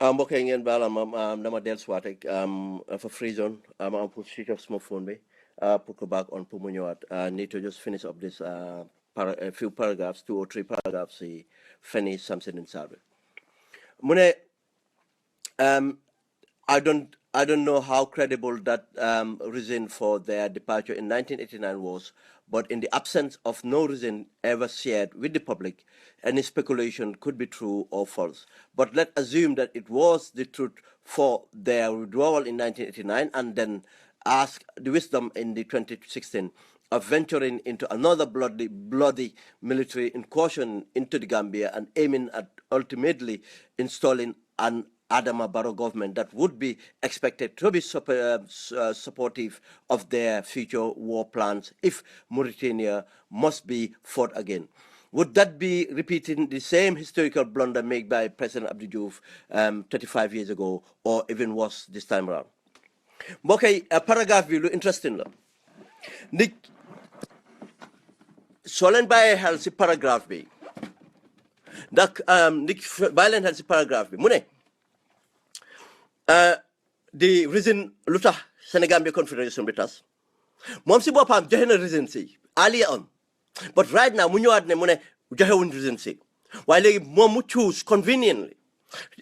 mbokk yi ngeen baal ma dama dellusiwaat rek for free zone am pour switch off sama phone bi pour go back on pour mu ñëwaat need to just finish up this a few paragraphs 2 or 3 paragraphs si finish something in Salve mu ne I don't know how credible that reason for their departure in 1989 was, but in the absence of no reason ever shared with the public, any speculation could be true or false. But let's assume that it was the truth for their withdrawal in 1989 and then ask the wisdom in the 2016 of venturing into another bloody military incursion into the Gambia and aiming at ultimately installing an Adama Barrow government that would be expected to be supportive of their future war plans if Mauritania must be fought again. Would that be repeating the same historical blunder made by President Abdou Diouf 35 years ago, or even worse this time around? Okay, paragraph bi lu interesting la nit soo leen bàyyee xel si paragraphe bi ndax nit bàyyi leen xel si paragraphe bi mu ne the reason lu tax Senegambia Confederation bi tas moom si boppam joxe na reason si earlier on but right now mu ñëwaat ne mu ne joxewuñ reason si waaye léegi moom mu choose conveniently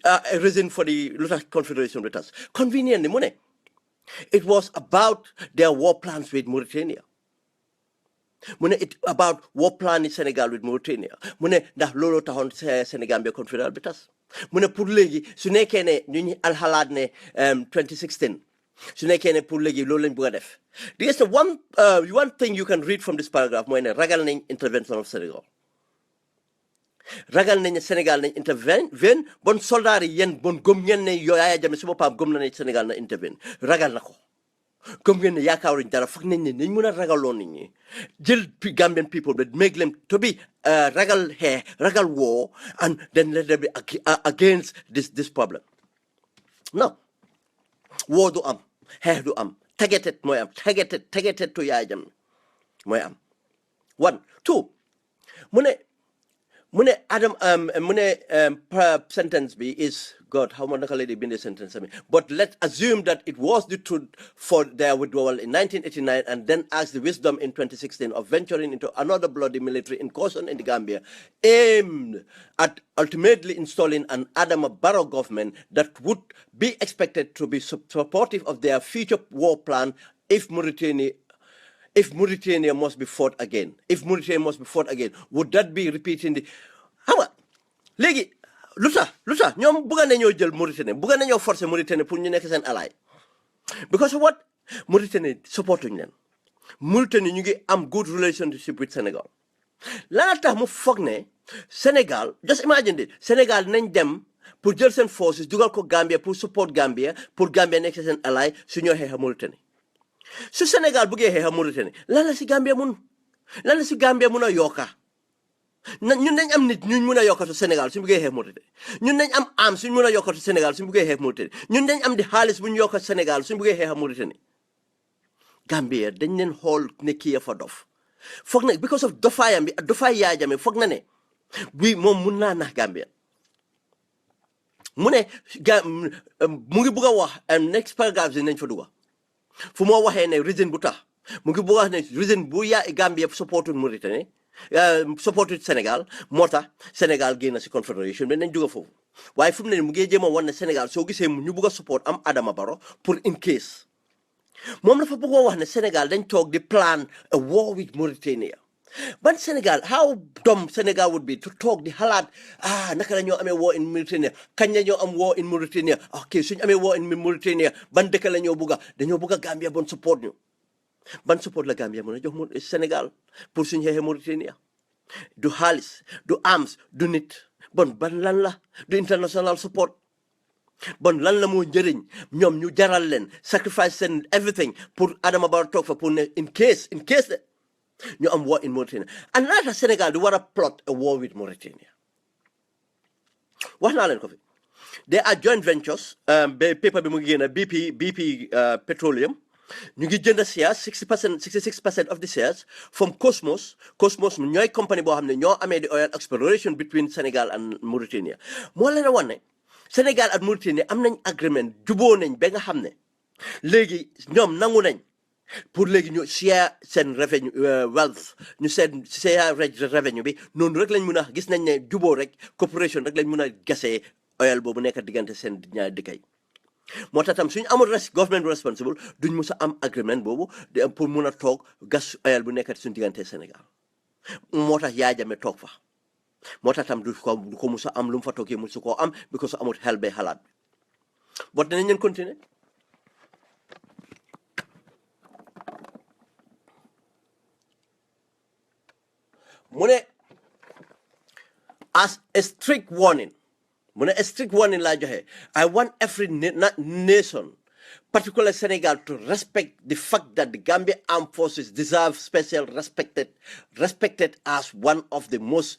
a reason for the lu tax Confederation bi tas conveniently mu ne it was about their war plans with Mauritania. Mu ne it about war plan in Senegal with Mauritania. Mu ne ndax looloo taxoon Senegambia Confederation bi tas mu ne pour léegi su nekkee ne ñu ñu alxalaat ne 2016 su nekkee ne pour léegi loolu lañ bëgg a def this is one thing you can read from this paragraph mooy ne ragal nañ intervention of Senegal ragal nañ Sénégal nañ intervene bon soldat yi yéen bon gëm ngeen ne Yaya Jammeh si boppam gëm na ne Sénégal na intervene ragal na ko gëm ngeen ne yaakaaruñ dara foog nañ ne nañ mën a ragaloo nit ñi jël Gambian people but make them to be ragal hair ragal war and then let them be against this problem no war du am hair du am targeted mooy am targeted to Yaya Jammeh mooy am 1 2 mu ne Adam mu ne sentence bi is God how much naka lay been the sentence but let's assume that it was the truth for their withdrawal in 1989 and then ask the wisdom in 2016 of venturing into another bloody military incursion in the Gambia aimed at ultimately installing an Adama Barrow government that would be expected to be supportive of their future war plan if Mauritania must be fought again, would that be repeating the xam nga léegi lu tax ñoom bëgg nañoo jël Mauritanie bëgg nañoo forcer Mauritanie pour ñu nekk seen ally because of what Mauritanie supportuñ leen Mauritanie ñu ngi am good relationship with Senegal lana tax mu foog ne Sénégal just imagine it Sénégal nañ dem pour jël seen forces dugal ko Gambia pour support Gambia pour Gambia nekk seen ally su ñoo xeexa Mauritanie su Sénégal bëggee xeexa Mauritanie lan la si Gambia mun a yokka ñun dañ am nit ñun mun a yokkatu Sénégal suñu bëggee xeex Mauritanie ñun dañ am suñu mun a yokkatu Sénégal suñu bëggee xeex Mauritanie ñun dañ am di xaalis bu ñu yokkat Sénégal suñu bëggee xeexa Mauritanie Gambia dañ leen xool ne kii fa dof foog na because of dofaayam bi dofaay Yaya Jammeh foog na ne bi moom mun naa nax Gambia mu ne mu ngi bëgg a wax next paragraph yi nañ fa duga fu moo waxee ne reason bu tax mu ngi bëgg a wax ne reason bu Gambia supportul Mauritanie supportul Sénégal moo tax Sénégal génn si confédération bi nañ juga foofu waaye fu mu ne mu ngi jéem a wan ne Sénégal soo gisee ñu bëgg a support am Adama Barrow pour in case moom dafa bëgg a wax ne Sénégal dañ toog di plan a war with Mauritania ban Sénégal how dumb Sénégal would be to talk di xalaat naka la ñoo amee war in Mauritania kañ la ñoo am war in Mauritania ok suñu amee war in Mauritania ban dëkk la ñoo bëgg dañoo bëgg a Gambia bon support ñu ban support la Gambia mën a jox Sénégal pour suñu xeexee Mauritania du xaalis du arms du nit bon ban lan la du international support bon lan la moo njëriñ ñoom ñu jaral leen sacrifice seen everything pour Adama Barrow toog fa pour ne in case de ñu am war in Mauritania and laata Sénégal di war a plot a war with Mauritania wax naa leen ko fi there are joint ventures paper bi mu ngi génn BP Petroleum ñu ngi jënd shares 66% of the shares from Cosmos ñooy company boo xam ne ñoo amee di oil exploration between Sénégal and Mauritania moo leen a wan ne Sénégal ak Mauritanie am nañ agreement juboo nañ ba nga xam ne léegi ñoom nangu nañ pour léegi ñu share seen revenue wealth ñu seen share revenue bi noonu rek lañ mun a gis nañ ne juboo rek corporation rek lañ mun a gasee oil boobu nekk diggante seen ñaari dëkk yi moo tax tam suñu amul government responsible duñ mus a am agreement boobu pour mun a toog gas oil bu nekk suñu diggante Sénégal moo tax Yaya Jammeh toog fa moo tax tam du ko mus a am lu mu fa toogee musu koo am because amul xel bay xalaat bi bot dinañ leen continuer mu ne as a strict warning mu ne a strict warning laa joxe I want every nation particularly Senegal to respect the fact that the Gambia Armed Forces deserve special respected as one of the most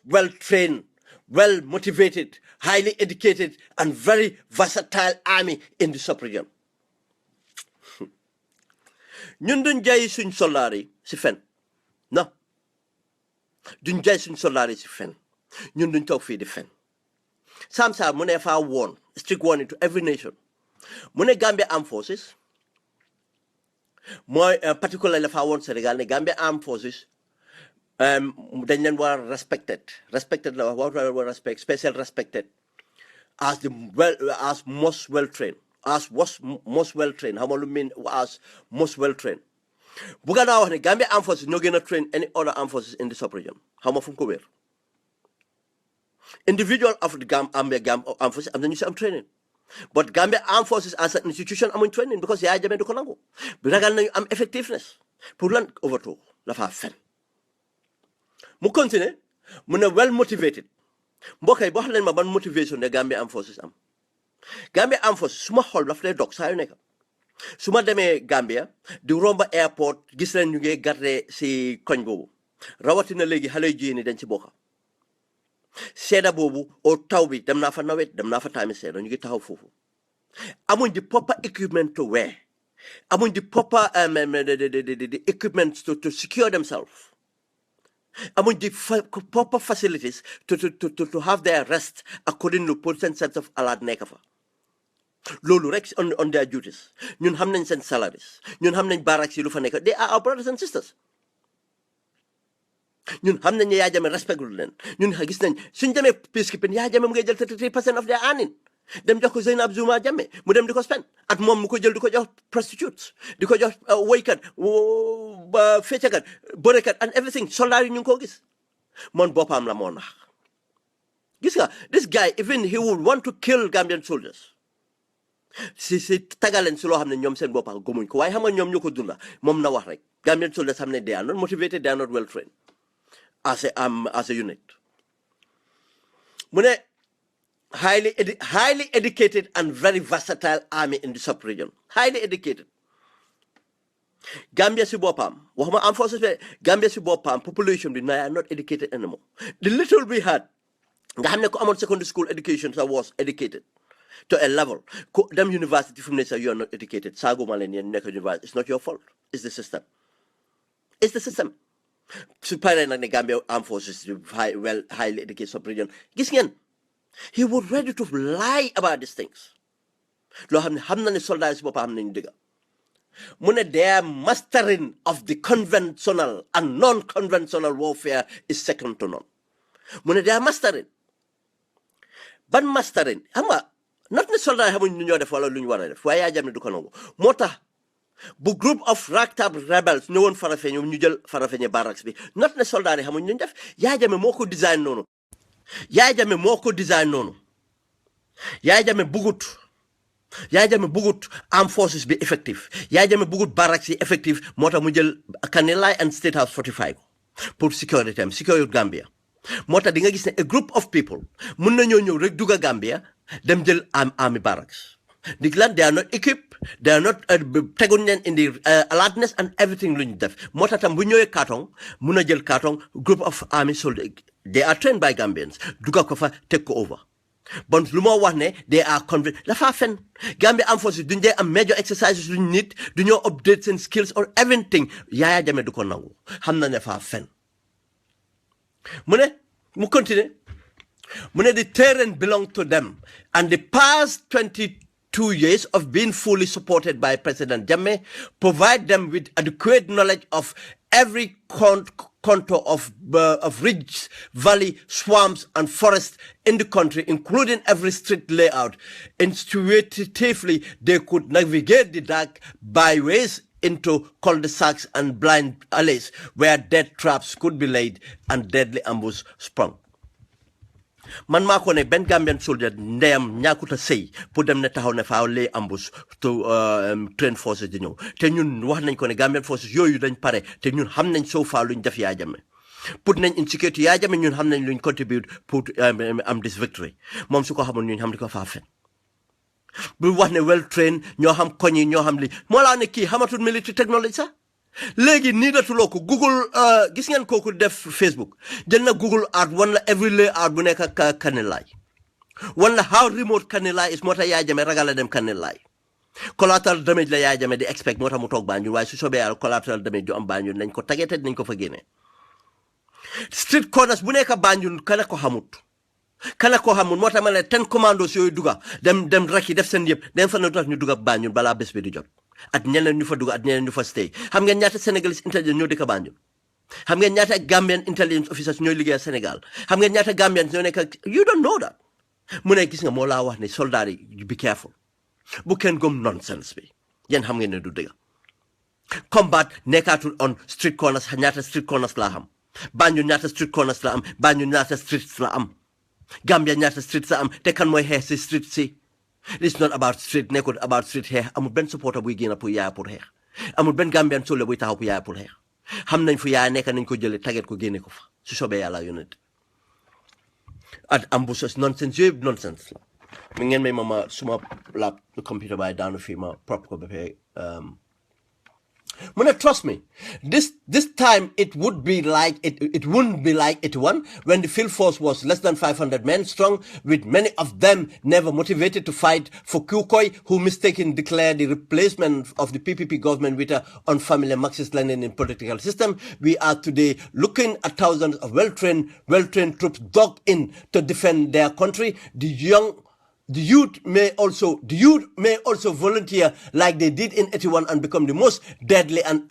well-trained, well-motivated, highly educated, and very versatile army in the sub-region. ñun duñ jaay suñ soldaar yi si fen non duñ jaay suñ soldaar yi si fen ñun duñ toog fii di fen Sam mu ne faa warn strict warning to every nation mu ne Gambia Armed Forces mooy particularly faa warn Sénégal ne Gambia Armed Forces dañ leen war a respected la wax war respect special respected as most well trained as most well trained how lu mean as most well trained buga naa wax ne Gambia Armed Forces ñoo gën a train any other armed forces in the sub-region xam fu mu ko wér individual of the Gambia Armed Forces am nañu si am training but Gambia Armed Forces as an institution amuñ training because Yaya Jammeh du ko nangu ragal nañu am effectiveness pour lan overthrow la faa fen mu continue mu ne well motivated mbokk yi wax leen ma ban motivation ne Gambia Armed Forces am Gambia Armed Forces su ma xool daf lay dog saa yu nekk su ma demee Gambia di romba airport gis leen ñu ngi garde si koñ boobu rawatina léegi xale yu jigéen ñi dañ ci bokk seeda boobu o taw bi dem naa fa nawet dem naa fa taami seeda ñu ngi taxaw foofu amuñ di proper equipment to wear amuñ di proper equipment to secure themselves amuñ di proper facilities to have their rest according to percent sense of alert nekk fa loolu rek on their duties ñun xam nañ seen salaries ñun xam nañ barracks yi lu fa nekk they are our brothers and sisters ñun xam nañ ne Yaya Jammeh respect lu leen ñun gis nañ suñ demee peacekeeping Yaya Jammeh mu ngay jël 33% of their earning dem jox ko Zeynab Zuma Jammeh mu dem di ko spend at moom mu ko jël di ko jox prostitutes di ko jox woykat feccakat bërekat and everything soldaar yi ñu ngi koo gis moon boppam la moo nax gis nga this guy even he would want to kill Gambian soldiers si tagaleen si loo xam ne ñoom seen boppam gëmuñ ko waaye xam nga ñoom ñoo ko dunda moom na wax rek Gambian soldiers xam ne they are not motivated they are not well trained as a unit mu ne highly educated and very versatile army in the sub-region highly educated Gambia si boppam waxuma am forces Gambia si boppam population bi they are not educated anymore the little we had nga xam ne ko amoon secondary school education sa was educated to a level ko dem university fu mu ne sax you are not educated saaguma leen yéen nekk university it's not your fault it's the system su paree nag ne Gambia Armed Forces highly educated sub-region gis ngeen he was ready to lie about these things loo xam na ne soldats si boppam xam nañu dëgg mu ne their mastering of the conventional and non-conventional warfare is second to none mu ne their mastering ban mastering xam nga not ne soldats yi xamuñ lu ñoo def wala lu ñu war a def waaye Yaya Jammeh du ko nangu moo tax bu group of ragtag rebels ñëwoon Farafenni ñu jël Farafenni barracks bi not ne soldats yi xamuñ lu ñu def Yaya Jammeh moo ko design noonu Yaya Jammeh moo ko design noonu Yaya Jammeh bugut armed forces bi effective Yaya Jammeh bugut barracks yi effective moo tax mu jël Kanilai and State House fortify ko pour security am secure Gambia moo tax di nga gis ne a group of people mun nañoo ñëw rek dugg Gambia dem jël army barracks dig lan they are not equipped they are not teguñ leen in the alertness and everything lu ñu def moo tax tam bu ñëwee Kartong mun a jël Kartong group of army soldiers they are trained by Gambians dugga ko fa teg ko over bon lu moo wax ne they are convinced dafa fen Gambia Armed Forces duñ dee am major exercises luñ nit du ñoo update seen skills or everything Yaya Jammeh du ko nangu xam na ne faa fen mu ne mu continuer The terrain belonged to them. And the past 22 years of being fully supported by President Jammeh provide them with adequate knowledge of every contour of ridge, valley, swamps, and forests in the country, including every street layout. Intuitively, they could navigate the dark byways into cul-de-sacs and blind alleys where death traps could be laid and deadly ambush sprung. Man maa ko ne benn Gambian soldier ndeyam ñaakuta sëy pour dem ne taxaw ne faaw lay ambush to train forces di ñëw te ñun wax nañ ko ne Gambian forces yooyu dañ pare te ñun xam nañ so far luñ def Yaya Jammeh put nañ in security Yaya Jammeh ñun xam nañ luñ contribute pour am this victory moom su ko xamul ñun xam di ko faa fen bu wax ne well trained ñoo xam koñ yi ñoo xam li moo laa ne kii xamatul military technology sax léegi nii datuloo ko Google gis ngeen kooku def Facebook jël na Google Earth wan la every layout bu nekk Kanilai wan la how remote Kanilai is moo tax Yaya Jammeh ragal a dem Kanilai collateral damage la Yaya Jammeh di expect moo tax mu toog Banjul waaye su soobee yàlla collateral damage ju am Banjul nañ ko tagete nañ ko fa génne street corners bu nekk Banjul kana ko xamul moo tax ma ne 10 commandos yooyu duga dem raki def seen yëpp dem fa na tax ñu duga Banjul balaa bés bi di jot at ñeneen ñu fa dugg at ñeneen ñu fa stay xam ngeen ñaata Sénégalais intelligence ñoo dëkk Banjul xam ngeen ñaata Gambian intelligence officers ñooy liggéey Sénégal xam ngeen ñaata Gambian ñoo nekk you don't know that mu ne gis nga moo laa wax ne soldat yi be careful bu kenn gëm nonsense bi yéen xam ngeen ne du dëgg combat nekkaatul on street corners ñaata street corners laa xam Banjul ñaata street corners la am Banjul ñaata streets la am Gambia ñaata streets la am te kan mooy xeex si street si it's not about street nekkul about street xeex amul benn supporter buy génn pour Yaya pour xeex amul benn Gambian soldat buy taxaw pour Yaya pour xeex xam nañ fu Yaya nekk nañ ko jëlee taget ko génne ko fa su soobee yàlla yónnee at ambushes nonsense yooyu nonsense la mi ngeen may ma suma lap computer by daanu fii ma prop ko ba fee trust me, this time it wouldn't be like 81 when the field force was less than 500 men strong, with many of them never motivated to fight for Kukoi, who mistakenly declared the replacement of the PPP government with an unfamiliar Marxist-Lenin political system. We are today looking at thousands of well-trained troops dug in to defend their country. The youth may also volunteer like they did in 81 and become the most deadly and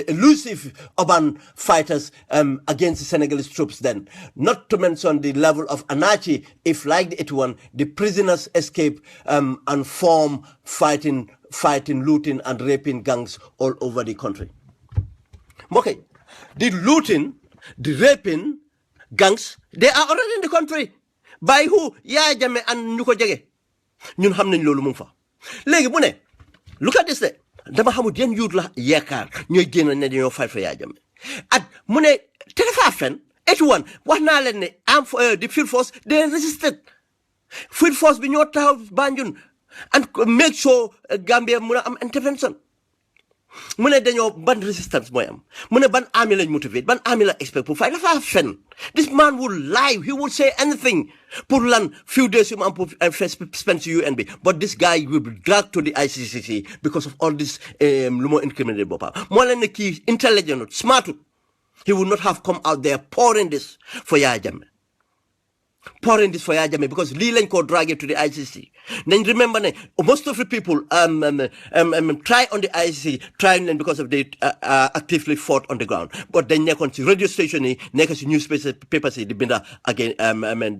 elusive urban fighters against the Senegalese troops then. Not to mention the level of anarchy if, like the 81, the prisoners escape and form fighting, looting and raping gangs all over the country. Okay, the looting, the raping gangs, they are already in the country. By who? Yaya Jammeh and ñu ko jege ñun xam nañ loolu mu ngi fa léegi mu ne look at this de dama xamul yan yuut la yaakaar ñooy génn ne dañoo fight for Yaya Jammeh at mu ne te dafa fen 81 wax naa leen ne the field force they resisted field force bi ñoo taxaw Banjul and make sure Gambia mun a am intervention mu ne dañoo ban resistance mooy am mu ne ban army lañ motivate ban army la expect pour fight dafa fen this man will lie he will say anything pour lan few days yu am pour spend ci UNB but this guy will be dragged to the ICCC because of all this lu moo incriminate boppam moo leen ne kii intelligent smart he would not have come out there pouring this for Yaya Jammeh because lii lañ ko drag to the ICC. Then remember, most of the people try on the ICC, trying them because of they actively fought on the ground. But then they on the radio station, they on newspapers, they been again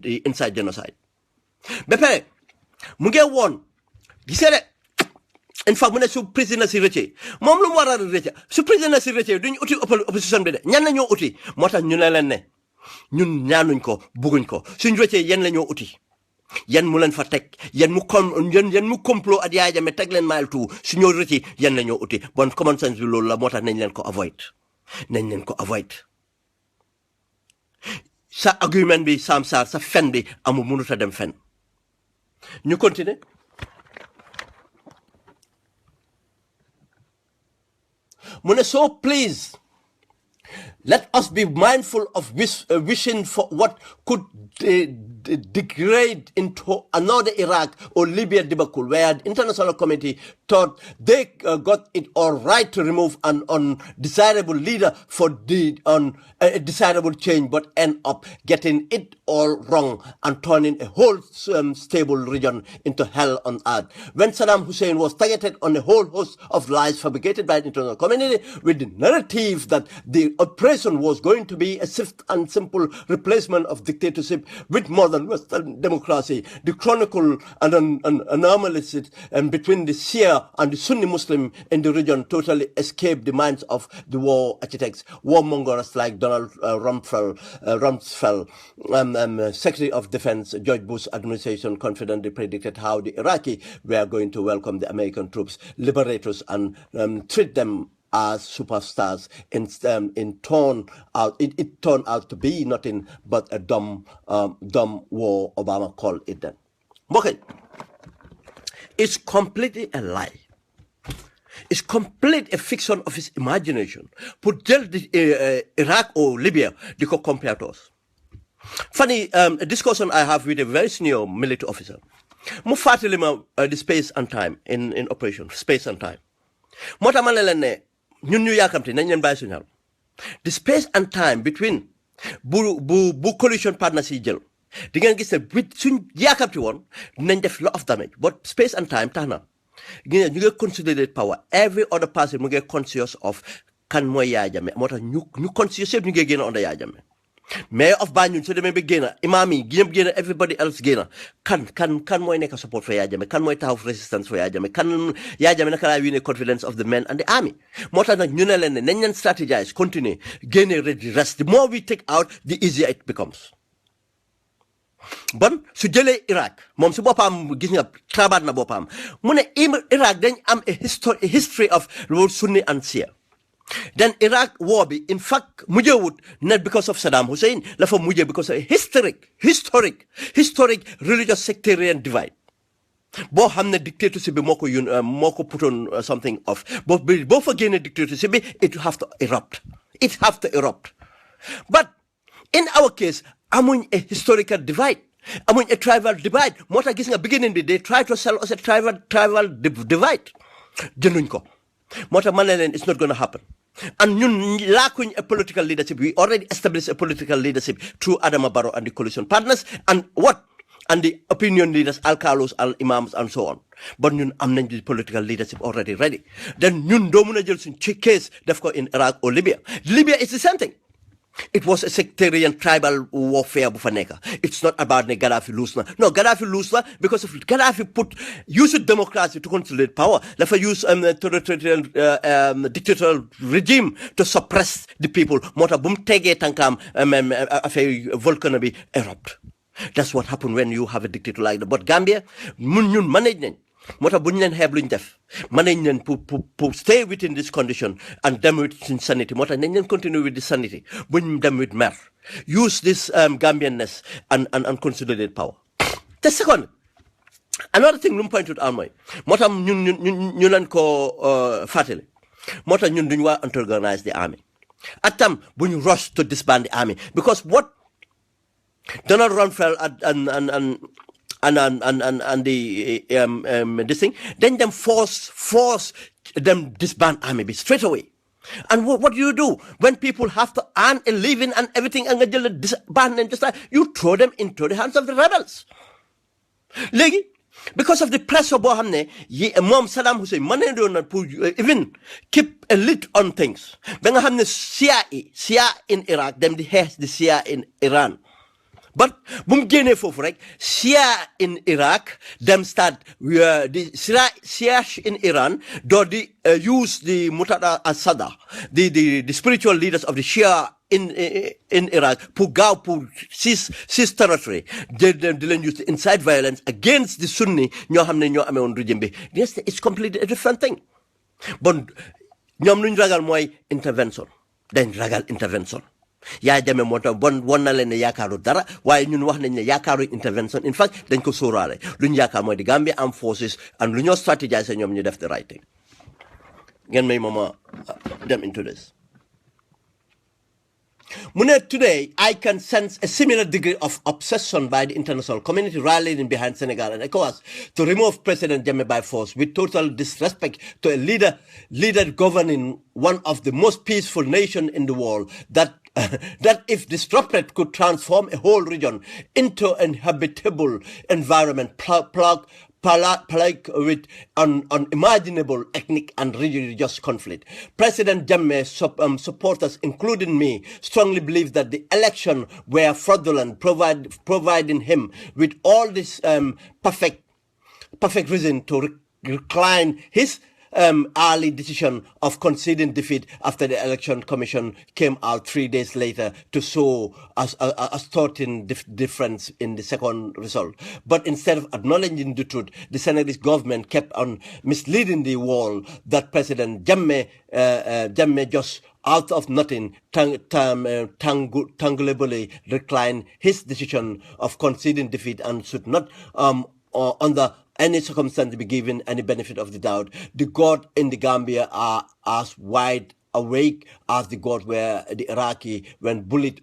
the inside genocide. Bepere, muge won. He said, in fact, when su prisoners si rëcce moom lu mu war a rëcce su prisoners si rëcce duñ uti opposition bi de ñan la ñoo uti moo tax ñu ne leen ne ñun ñaanuñ ko bugguñ ko suñ rëccee yan la ñoo uti yan mu leen fa teg yan mu complot at Yaya Jammeh teg leen mile two su ñoo rëcci yan la ñoo uti bon common sense bi loolu la moo tax nañ leen ko avoid sa argument bi Sam Sarr sa fen bi amul mënut a dem fen ñu continuer mu ne so please Let us be mindful of wishing for what could degrade into another Iraq or Libya debacle, where the international community thought they got it all right to remove an undesirable leader for a desirable change, but end up getting it all wrong and turning a whole stable region into hell on earth. When Saddam Hussein was targeted on a whole host of lies fabricated by the international community with the narrative that the operation was going to be a swift and simple replacement of dictatorship with modern Western democracy, the chronicle and anomalies between the Shia and the Sunni Muslim in the region totally escaped the minds of the war architects, warmongers like Donald Rumsfeld, Secretary of Defense George Bush administration confidently predicted how the Iraqi were going to welcome the American troops, liberators, and treat them as superstars. It turned out to be nothing but a dumb war, Obama called it then. Okay, it's completely a lie. It's complete a fiction of his imagination. Put Iraq or Libya, they could compare to us. Funny, a discussion I have with a very senior military officer. Mu fatali ma the space and time in operation, space and time. Mota manelene ñun ñu yakamti nañ leen bay suñu the space and time between bu coalition partners yi jël di ngeen gis ne suñ yakamti woon nañ def lot of damage, but space and time tax na ñu ngi consolidate power. Every other person mu ngi conscious of kan mooy Yaya Jammeh moo tax ñu conscious yëpp ñu ngi génn under Yaya Jammeh. Mayor of Banjul so demee ba génn imam yi ñëpp génn everybody else génn kan mooy nekk support for Yaya Jammeh, kan mooy taxaw resistance for Yaya Jammeh, kan Yaya Jammeh naka laa win confidence of the men and the army. moo tax nag ñu ne leen ne nañ leen strategize continue génne ready rest. The more we take out the easier it becomes. Bon su jëlee Iraq moom si boppam gis nga trabaat na boppam mu ne Iraq dañ am a history of Sunni and Shia. Then Iraq war be in fact mujjewut not because of Saddam Hussein, la fa mujje because of a historic religious sectarian divide. Bo xam ne dictatorship bi moo ko put on something off. Boo fa génne dictatorship bi it have to erupt. But in our case amuñ a historical divide, amuñ a tribal divide. Moo tax gis nga beginning bi they try to sell us a tribal divide. Jënduñ ko. Moo tax man ne leen it's not going to happen. And ñun lacking a political leadership. We already established a political leadership through Adama Barrow and the coalition partners and the opinion leaders, al-Kalos, al-Imams, and so on. But ñun am nañ the political leadership already ready. Then ñun doo mun a jël suñ case def ko in Iraq or Libya. Libya is the same thing. It was a sectarian tribal warfare bu fa nekk. It's not about ne Gaddafi lose na. No, Gaddafi lose na because of Gaddafi used democracy to consolidate power. Dafa use territorial dictatorial regime to suppress the people. Moo tax bu mu tegee tànkam affaire volcano bi erupt. That's what happened when you have a dictator like that. But Gambia ñun manage nañ. Moo tax bu ñu leen xeeb luñ def manage nañ pour stay within this condition and dem with insanity. Moo tax nañ leen continue with this sanity buñ dem with mer. Use this Gambianness and consolidate power. The second, another thing lu mu pointed out mooy moo tax ñu leen ko fàttali moo tax ñun duñu waa organize the army. Atam buñ rush to disband the army because what Donald Rumsfeld and the this thing, then them force them disband army straight away. And what do you do when people have to earn a living and everything and disband them just like you throw them into the hands of the rebels. Legi, because of the pressure boo xam ne moom Saddam Hussein mën nañu doon pour even keep a lid on things ba nga xam ne Shia in Iraq dem di xeex di Shia in Iran. But boom génnee foofu rek Shia in Iraq them start the Shia in Iran do the use the Muqtada al-Sadr, the spiritual leaders of the Shia in Iraq pour seize territory. They use the incite violence against the Sunni ñoo xam ne ñoo amee woon régime bi. Yes, it's completely a different thing. But ñoom luñ ragal mooy intervention. Dañ ragal intervention. Yaya Jammeh moo tax won na leen ne yaakaaru dara waaye ñun wax nañ ne yaakaaru intervention in fact dañ ko sóoraale lu ñu yaakaar mooy di Gambia Armed Forces and lu ñoo stratégiser ñoom ñu def the right thing. Ngeen may mama dem into this. Today, I can sense a similar degree of obsession by the international community rallying behind Senegal and ECOWAS to remove President Jammeh by force with total disrespect to a leader governing one of the most peaceful nations in the world that that if disrupted could transform a whole region into an habitable environment plagued with unimaginable ethnic and religious conflict. President Jammeh supporters, including me, strongly believe that the election were fraudulent, providing him with all this perfect reason to recline his early decision of conceding defeat after the election commission came out 3 days later to show a starting difference in the second result. But instead of acknowledging the truth, the Senegalese government kept on misleading the world that President Jammeh just out of nothing tangibly reclined his decision of conceding defeat and should not under any circumstance be given any benefit of the doubt. The God in the Gambia are as wide awake as the God were the Iraqi when bullying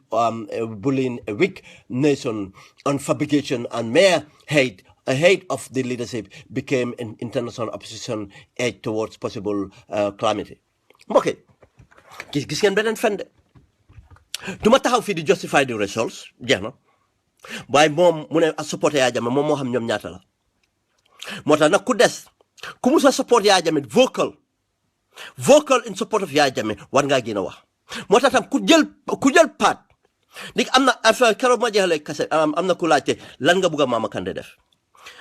a weak nation on fabrication and mere hate. A hate of the leadership became an international opposition edge towards possible calamity. Okay, gis ngeen beneen fen de du ma taxaw fii di justify the results jeex na waaye moom mu ne supporté Yaya Jammeh moom moo xam ñoom ñaata la moo tax nag ku des ku musa support Yaya Jammeh vocal in support of Yaya Jammeh war ngaa gën a wax moo tax tam ku jël paat ndig am na affaire keroog ma jeexalee kase am na ku laajte lan nga bugg a Mama Kandeh def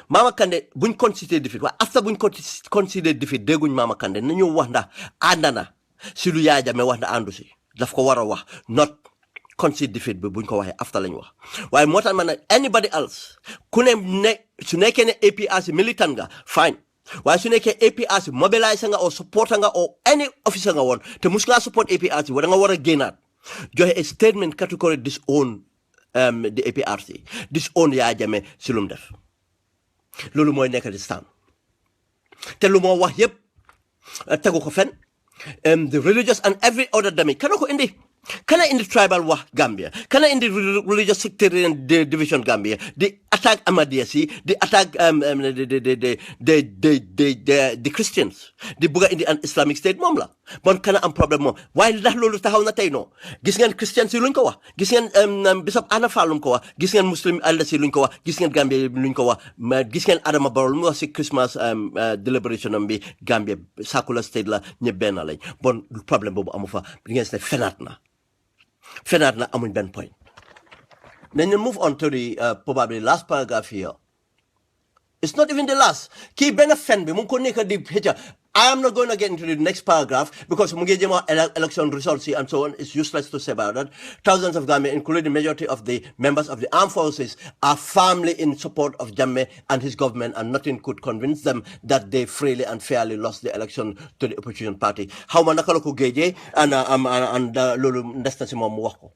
Mama Kandeh buñ consider defeat waaye after buñ consider defeat dégguñ Mama Kandeh nañu wax ndax ànd na si lu Yaya Jammeh wax na àndu si daf ko war a wax not concede defeat bi buñ ko waxee after lañ wax waaye moo tax man nag anybody else ku ne su nekkee ne APRC militant nga fine waaye su nekkee APRC mobiliser nga o supporter nga o any officer nga woon te mus ngaa support APRC wa da nga war a génnaat joxe a statement category disown the APRC disown Yaya Jammeh si lu mu def loolu mooy nekk di stand te lu moo wax yëpp tegu ko fen the religious and every other damage kana ko indi tribal wax Gambia kana indi religious sectarian division Gambia di attack Ahmadiyya si di attack the Christians di bugga indi an Islamic State moom la bon kana am problème moom waaye ndax loolu taxaw na tey noo gis ngeen Christians si luñ ko wax gis ngeen Bishop Anna Fall luñ ko wax gis ngeen Muslim Elder si luñ ko wax gis ngeen Gambia luñ ko wax gis ngeen Adama Barrow lu mu wax si Christmas deliberation am bi Gambia Sakula State la ñëpp benn lañ bon problème boobu amu fa ngeen ne fenaat na amuñ benn point. Then you move on to the probably last paragraph here. It's not even the last. Key benefit I am not going to get into the next paragraph because election results and so on. It's useless to say about that. Thousands of Gambians, including the majority of the members of the armed forces, are firmly in support of Jammeh and his government, and nothing could convince them that they freely and fairly lost the election to the opposition party. How manakalo ko geje and lolu ndesta si mom wax ko.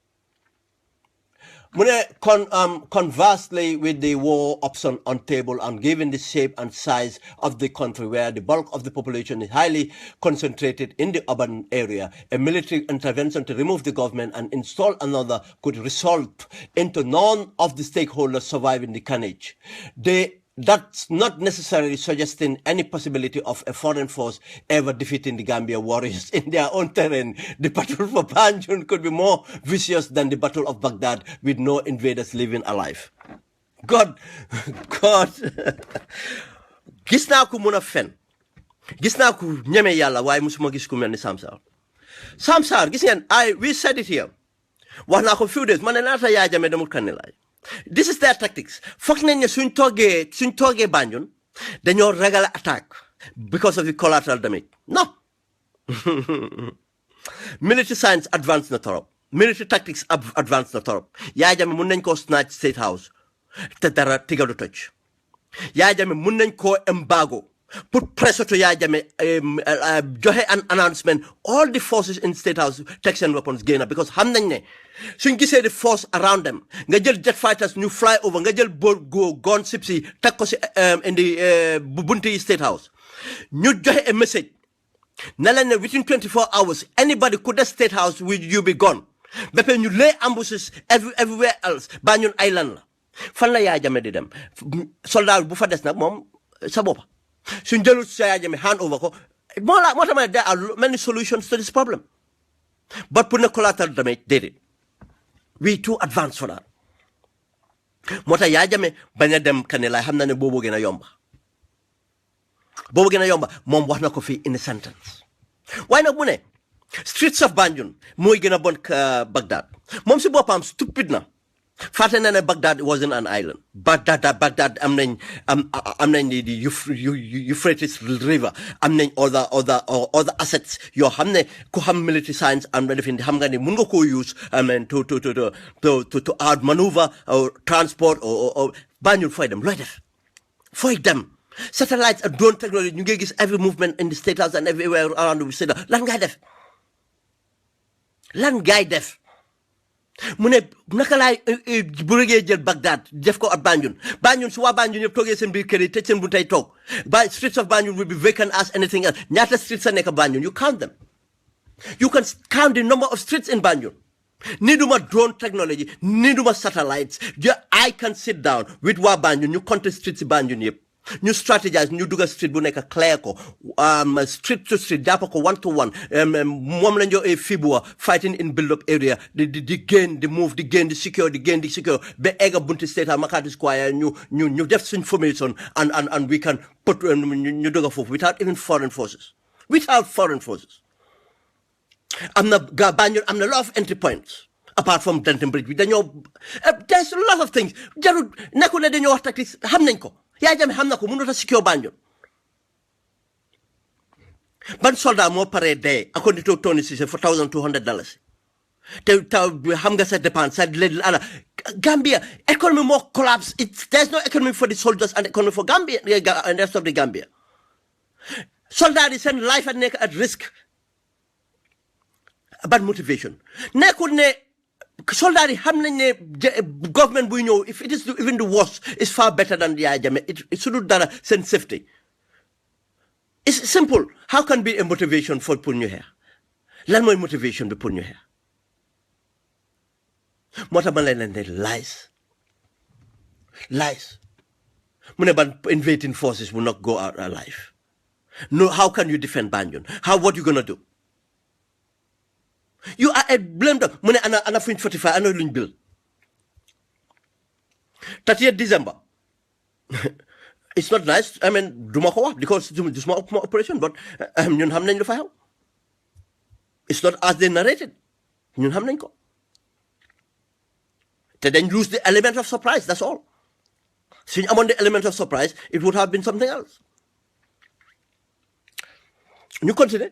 Conversely, with the war option on table and given the shape and size of the country where the bulk of the population is highly concentrated in the urban area, a military intervention to remove the government and install another could result into none of the stakeholders surviving the carnage. That's not necessarily suggesting any possibility of a foreign force ever defeating the Gambia warriors in their own terrain. The battle for Banjul could be more vicious than the battle of Baghdad with no invaders living alive. God. Gis naa ko mun a fen. Gis naa ko ñeme yàlla waaye musuma gis ku mel ni Sam Sarr gis ngeen we said it here. Wax naa ko few days ma ne laata Yaya Jammeh demul Kanilaay. This is their tactics. Foog nañ ne suñ toogee Banjul dañoo ragal attack because of the collateral damage. No. Military science advanced na torop. Military tactics advanced na torop. Yaya Jammeh mun nañ koo snatch State House te dara tigalu toj. Yaya Jammeh mun nañ koo embargo. Put pressure to Yaya Jammeh, joxe an announcement. All the forces in State House, tanks and weapons, gain up because xam nañ ne suñ gisee the force around them. Nga jël jet fighters ñu fly over. Nga jël gun ships yi teg ko si in the bunti State House. Ñu joxe a message. Na leen ne within 24 hours, anybody could the State House will you be gone. Bepe ñu lay ambushes everywhere else Banjul Island la fan la Yaya Jammeh di dem soldat bu fa des nag moom sa boppa suñ jëlut sa Yaya Jammeh hand over ko moo tax ma ne there are many solutions to this problem but pour ne collateral damage déedéet we too advanced for that moo tax Yaya Jammeh bañ a dem Kanilai xam na ne boobu gën a yomba moom wax na ko fii in a sentence waaye nag mu ne streets of Banjul mooy gën a bon Baghdad moom si boppam stupid na fàtte na ne Baghdad wasn't an island Baghdad am nañ di Euphrates River am nañ other assets yoo xam ne ku xam military science am na defin xam nga ne mun nga koo use to outmaneuver or transport or Banjul fooy dem looy def fooy dem satellites and drone technology ñu ngi gis every movement in the state house and everywhere around the state lan ngay def mu ne naka laay bu rëggee jël Baghdad def ko at Banjul su waa Banjul ñëpp toogee seen biir kër yi tëj seen buntay toog streets of Banjul will be vacant as anything else ñaata streets a nekk Banjul you count them you can count the number of streets in Banjul needuma drone technology needuma satellites I can sit down with waa Banjul ñu compter streets Banjul yëpp ñu strategize ñu dugga street bu nekk clear ko street to street jàpp ko one to one moom la ñu fibua fighting in build up area di gain di move di gain di secure ba egga bunti state Makati Square ñu def suñ formation and we can put ñu dugga foofu without even foreign forces am na Banjul am na lot of entry points apart from Denton Bridge bi dañoo there's a lot of things jarul nekku ne dañoo wax tactics xam nañ ko Yaya Jammeh xam na ko mënut a secure Banjul ban soldat moo paree dee according to Tony Cissé for $1,200 te xam nga sa dépense sa ala Gambia economy moo collapse there's no economy for the soldiers and economy for Gambia and the rest of the Gambia soldat yi seen life a nekk at risk ban motivation nekkul ne soldat yi xam nañ ne government buy ñëw if it is even the worst is far better than Yaya Jammeh it sudul dara seen safety it's simple how can be a motivation for pour ñu xeex lan mooy motivation bi pour ñu xeex moo tax ma leen ne lies mu ne ban invading forces will not go out alive no how can you defend Banjul what you gonna do you are a blame dog mu ne ana fuñ 45 ana luñ bil 30th December it's not nice I mean duma ko wax because this my operation but ñun xam nañ lu fa xew it's not as they narrated ñun xam nañ ko te dañ lose the element of surprise that's all suñ amoon the element of surprise it would have been something else ñu continue.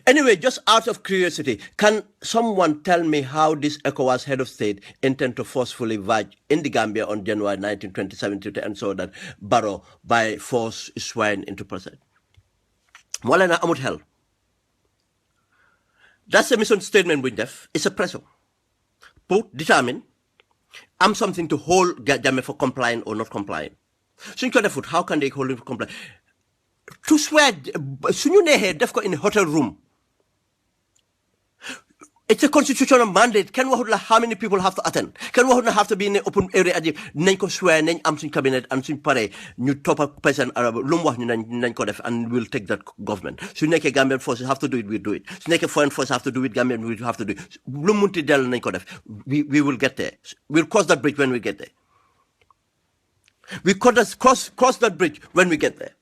Anyway, just out of curiosity, can someone tell me how this ECOWAS head of state intend to forcefully march in the Gambia on January 19, 2017 to ensure that Barrow by force is sworn into president? Wala na amut hell. That's a mission statement we def. It's a pressure. Put, determine, I'm something to hold Jammeh for complying or not complying. So how can they hold him for complying? To swear, in a hotel room. It's a constitutional mandate. Can we how many people have to attend? Can we have to be in an open area? Nenko swear, nen am sin cabinet, am sin pare, new top up person Arab, lumwa and we'll take that government. So neke Gambian forces have to do it, we'll do it. So neke foreign forces have to do it, Gambian we have to do it. Lumunti del nenkodef. We will get there. We'll cross that bridge when we get there. We cross that bridge when we get there.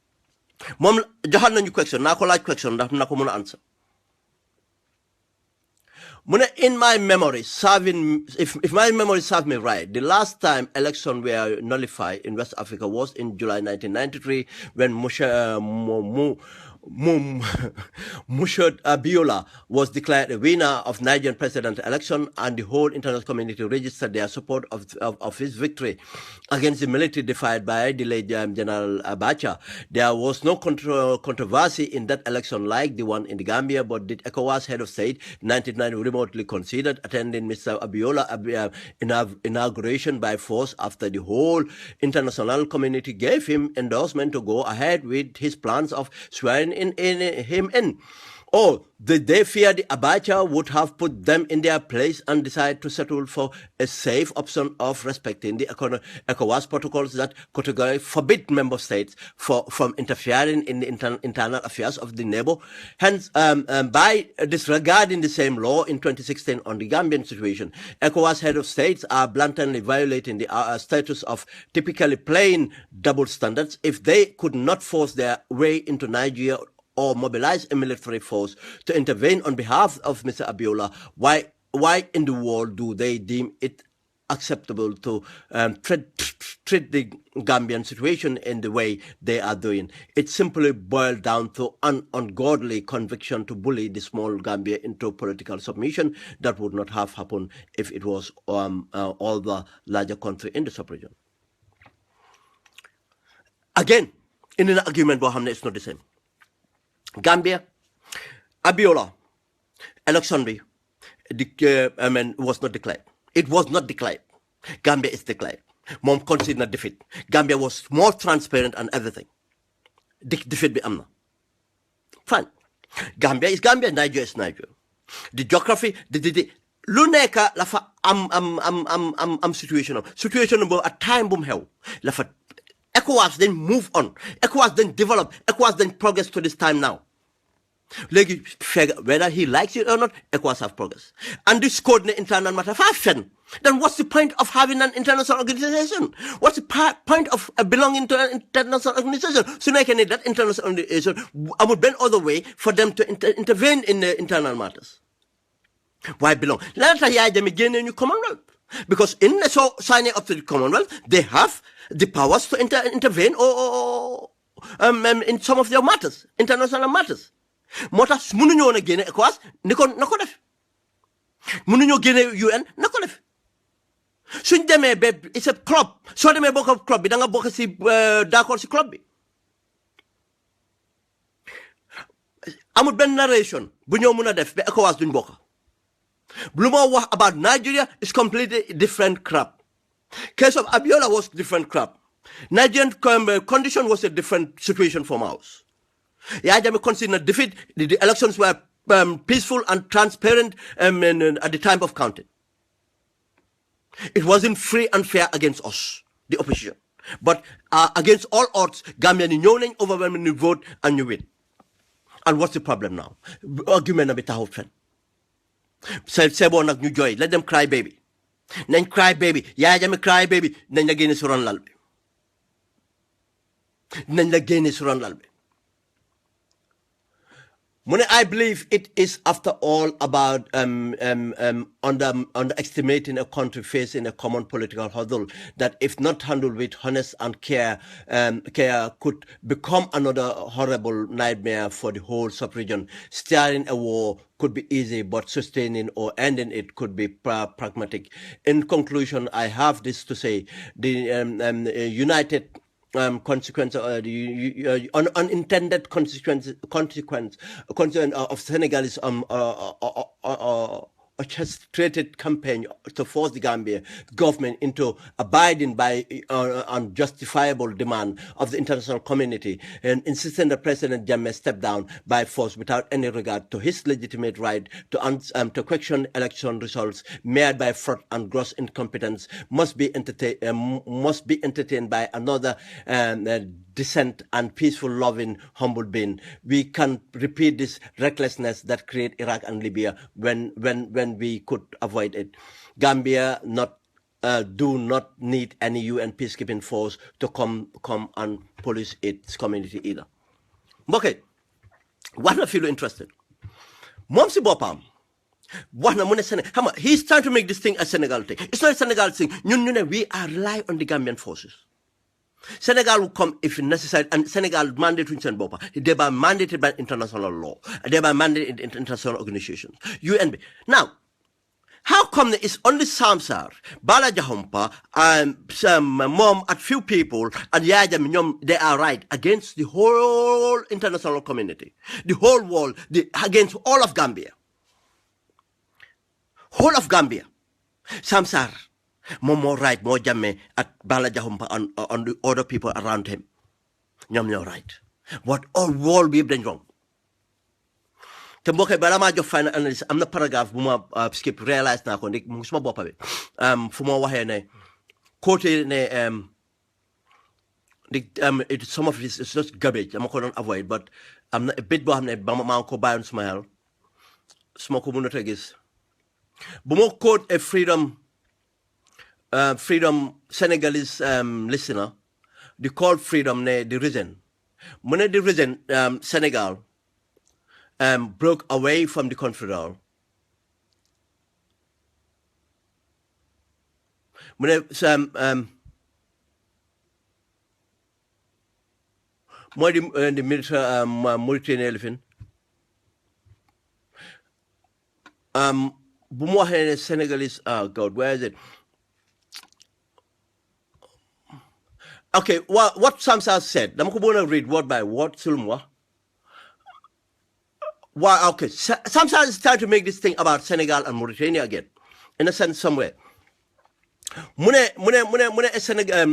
Mom, johan nañu question naa ko laaj question ndax na ko mën a answer mu ne in my memory if my memory serves me right the last time elections were nullified in West Africa was in July 1993 when Mushad Abiola was declared a winner of Nigerian presidential election, and the whole international community registered their support of his victory against the military defied by the late General Abacha. There was no controversy in that election like the one in the Gambia, but the ECOWAS head of state, 1990, remotely considered attending Mr. Abiola inauguration by force after the whole international community gave him endorsement to go ahead with his plans of swearing him in. Oh, did they fear the Abacha would have put them in their place and decide to settle for a safe option of respecting the ECOWAS protocols that categorically forbid member states from interfering in the internal affairs of the neighbor? Hence, by disregarding the same law in 2016 on the Gambian situation, ECOWAS head of states are blatantly violating the status of typically plain double standards if they could not force their way into Nigeria or mobilize a military force to intervene on behalf of Mr. Abiola. Why in the world do they deem it acceptable to treat the Gambian situation in the way they are doing? It simply boiled down to an ungodly conviction to bully the small Gambia into political submission that would not have happened if it was all the larger country in the sub-region. Again, in an argument, it's not the same. Gambia, Abiola, election was not declared. It was not declared. Gambia is declared. Mom considered defeat. Gambia was more transparent and everything. Defeat be amna. Fine. Gambia is Gambia, Nigeria is Nigeria. The geography, the luneka lafa situation at time boom hell. Lafa ECOWAS then move on. ECOWAS then develop. ECOWAS then progress to this time now. Whether he likes it or not, ECOWAS have progress. And this coordinate internal matter fashion. Then what's the point of having an international organization? What's the point of belonging to an international organization? So I can need that international organization. I would bend all the way for them to intervene in the internal matters. Why belong? Let us hear them again in the Commonwealth. Because in the signing up to the Commonwealth, they have the powers to intervene or in some of their matters, international matters. Motas munuñoo na génne ECOWAS ni ko na ko def munuñoo génne UN na ko def suñ demee ba it's a club soo demee bokk club bi da nga bokk si d'accord si club bi amul benn narration bu ñoo mun a def ba ECOWAS duñ bokk lu ma wax about Nigeria is completely different crap. Case of Abiola was different crap. Nigerian condition was a different situation from ours. Yajame considered defeat. The elections were peaceful and transparent at the time of counting. It wasn't free and fair against us, the opposition. But against all odds, Gambian union overwhelmingly vote and you win. And what's the problem now? Argument a bit of friend. Sebo nak ñu joy, let them cry baby. Nañ cry baby. Yajame cry baby. Nañ la génné suran lal bi. Nañ la génné suran lal bi. I believe it is, after all, about underestimating a country facing a common political hurdle that, if not handled with honest and care, could become another horrible nightmare for the whole sub-region. Steering a war could be easy, but sustaining or ending it could be pragmatic. In conclusion, I have this to say: the united consequence, the unintended consequence of Senegal's orchestrated campaign to force the Gambia government into abiding by unjustifiable demand of the international community and insisting that President Jammeh step down by force without any regard to his legitimate right to question election results made by fraud and gross incompetence must be entertained by another decent and peaceful, loving, humble being. We can repeat this recklessness that created Iraq and Libya when we could avoid it. Gambia do not need any UN peacekeeping force to come and police its community either. Okay, what if you're interested? Momsi Bopam. He's trying to make this thing a Senegal thing. It's not a Senegal thing. We are relying on the Gambian forces. Senegal will come if necessary, and Senegal mandated in Bopa. They are mandated by international law. They are mandated in international organizations. UNB. Now, how come it's only Samsar, Bala Jahompa, and some mom at few people, and Yajam, they are right against the whole international community, the whole world, against all of Gambia. Whole of Gambia. Samsar. More right, more Jammeh at Bala Jahumpa on the other people around him. You're right. What all world we've done wrong. te mbokk bala maa jox final analysis am na paragraphe bu ma skip réalise naa ko ndik mu ngi suma boppa bi fu ma waxee ne côté ne some of this is just garbage dama ko doon avoid but am na bit boo xam ne ba maa ko bàyyoon suma xel suma ko mënut a gis bu ma quote a freedom Senegalese listener the call freedom ne the reason mu ne the reason Senegal broke away from the Confederal mu ne mooy the military Mauritania lifin bu mu waxee ne Senegalese God where is it okay what Samsa said dama ko bëggoon a read word by word sulum wax okay Samsa is trying to make this thing about Senegal and Mauritania again in a sense somewhere Mune a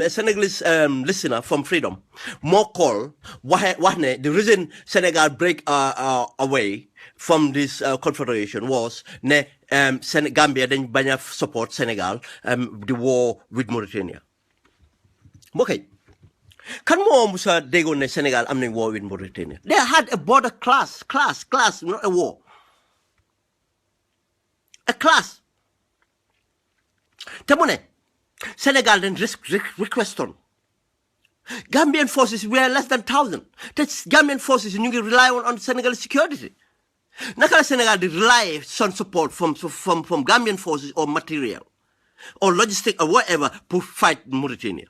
Senegalese listener from Freedom more call wahne the reason Senegal break away from this confederation was ne Gambia dañ bañ a support Senegal the war with Mauritania okay kan mo musa déggoon ne Senegal am nañ war with Mauritania they had a border class not a war a class te mu ne Senegal then request on Gambian forces were less than 1,000 te Gambian forces ñu ngi rely on Senegal security naka la Senegal di rely on support from Gambian forces or material or logistic or whatever to fight Mauritania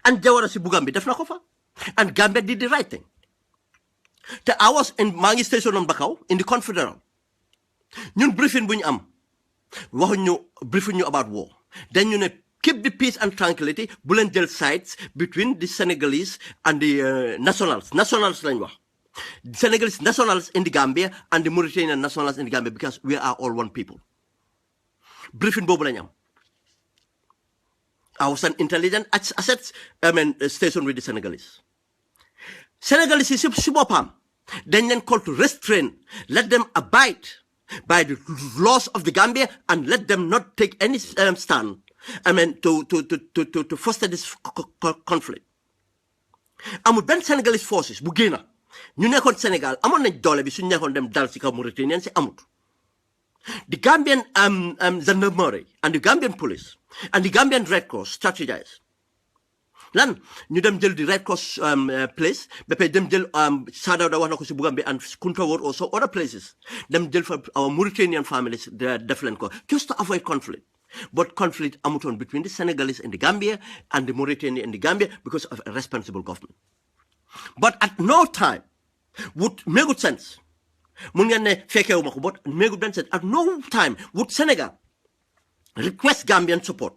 and Jawara si Bugambi def na ko fa and Gambia did the right thing te I was in Mangi station on Bakau in the Confederal ñun briefing bu ñu am waxuñu briefing ñu about war then ñu ne keep the peace and tranquility bu leen jël sides between the Senegalese and the nationals lañ wax Senegalese nationals in the Gambia and the Mauritanian nationals in the Gambia because we are all one people briefing boobu lañ am I was an intelligent assets station with the Senegalese yi si boppam dañ leen call to restrain let them abide by the laws of the Gambia and let them not take any stand to foster this conflict amul benn Senegalese forces bu génna ñu nekkoon Sénégal amoon nañ doole bi suñu nekkoon dem dal ci kaw Mauritanian si amut the Gambian gendarmerie and the Gambian police and the Gambian Red Cross strategize lan ñu dem jël di Red Cross place ba pay dem jël Sadawda wax na ko si Bugambi and Kunta Ward also other places dem jël fa our Mauritanian families def leen ko just to avoid conflict but conflict amutoon between the Senegalese in the Gambia and the Mauritania in the Gambia because of a responsible government but at no time would make good sense mun ngeen ne fekkewu ma ko but make good sense at no time would Senegal request Gambian support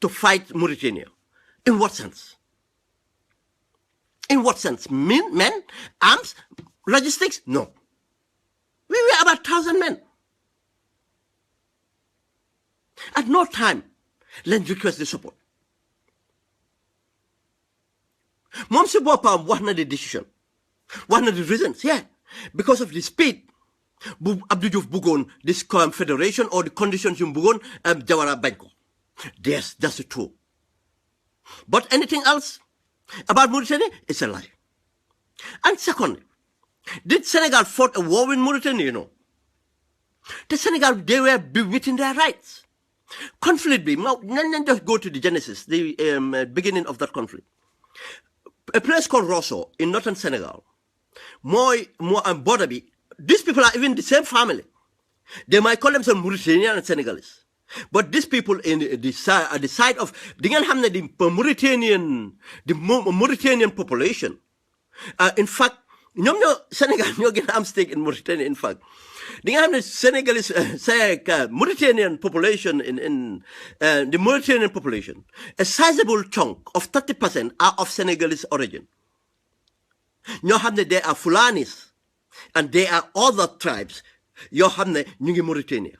to fight Mauritania in what sense men arms logistics no we were about 1,000 men at no time let's request the support moom si boppam wax na the decision wax na the reasons because of the speed bu Abdou Diouf bëggoon this confederation or the conditions yu mu bëggoon Jawara bañ ko yes that's the truth but anything else about Mauritania it's a lie and secondly did Senegal fought a war with Mauritania the Senegal they were within their rights conflict bi nañ just go to the genesis the beginning of that conflict a place called Rosso in northern Senegal more border bi these people are even the same family they might call themselves Mauritanian and Senegalese but these people in the side of di ngeen xam ne the Mauritanian population in fact ñoom Senegal ñoo gën a am stake in Mauritania in fact di nga xam ne Senegalese Mauritanian population in the Mauritanian population a sizable chunk of 30% are of Senegalese origin ñoo xam ne they are Fulanis and they are other tribes yoo xam ne ñu ngi Mauritania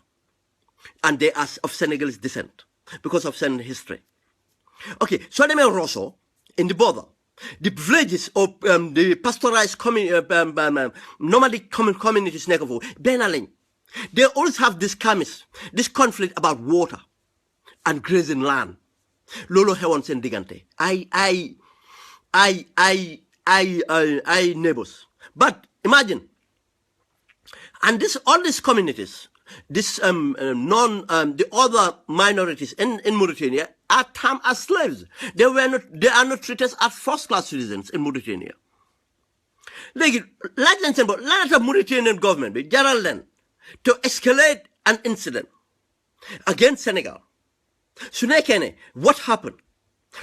and they are of Senegalese descent because of Senegal history okay so demee Rosso in the border the villages or the pastoralized nomadic communities nekk foofu benn lañ. They always have this skirmish, this conflict about water and grazing land. Lolo xewoon seen diggante ay neighbors. But imagine, and all these communities, this the other minorities in Mauritania are termed as slaves. They are not treated as first-class citizens in Mauritania. Léegi laaj leen seen bopp laata Mauritanian government bi jaral leen to escalate an incident against Senegal. Su nekkee ne what happened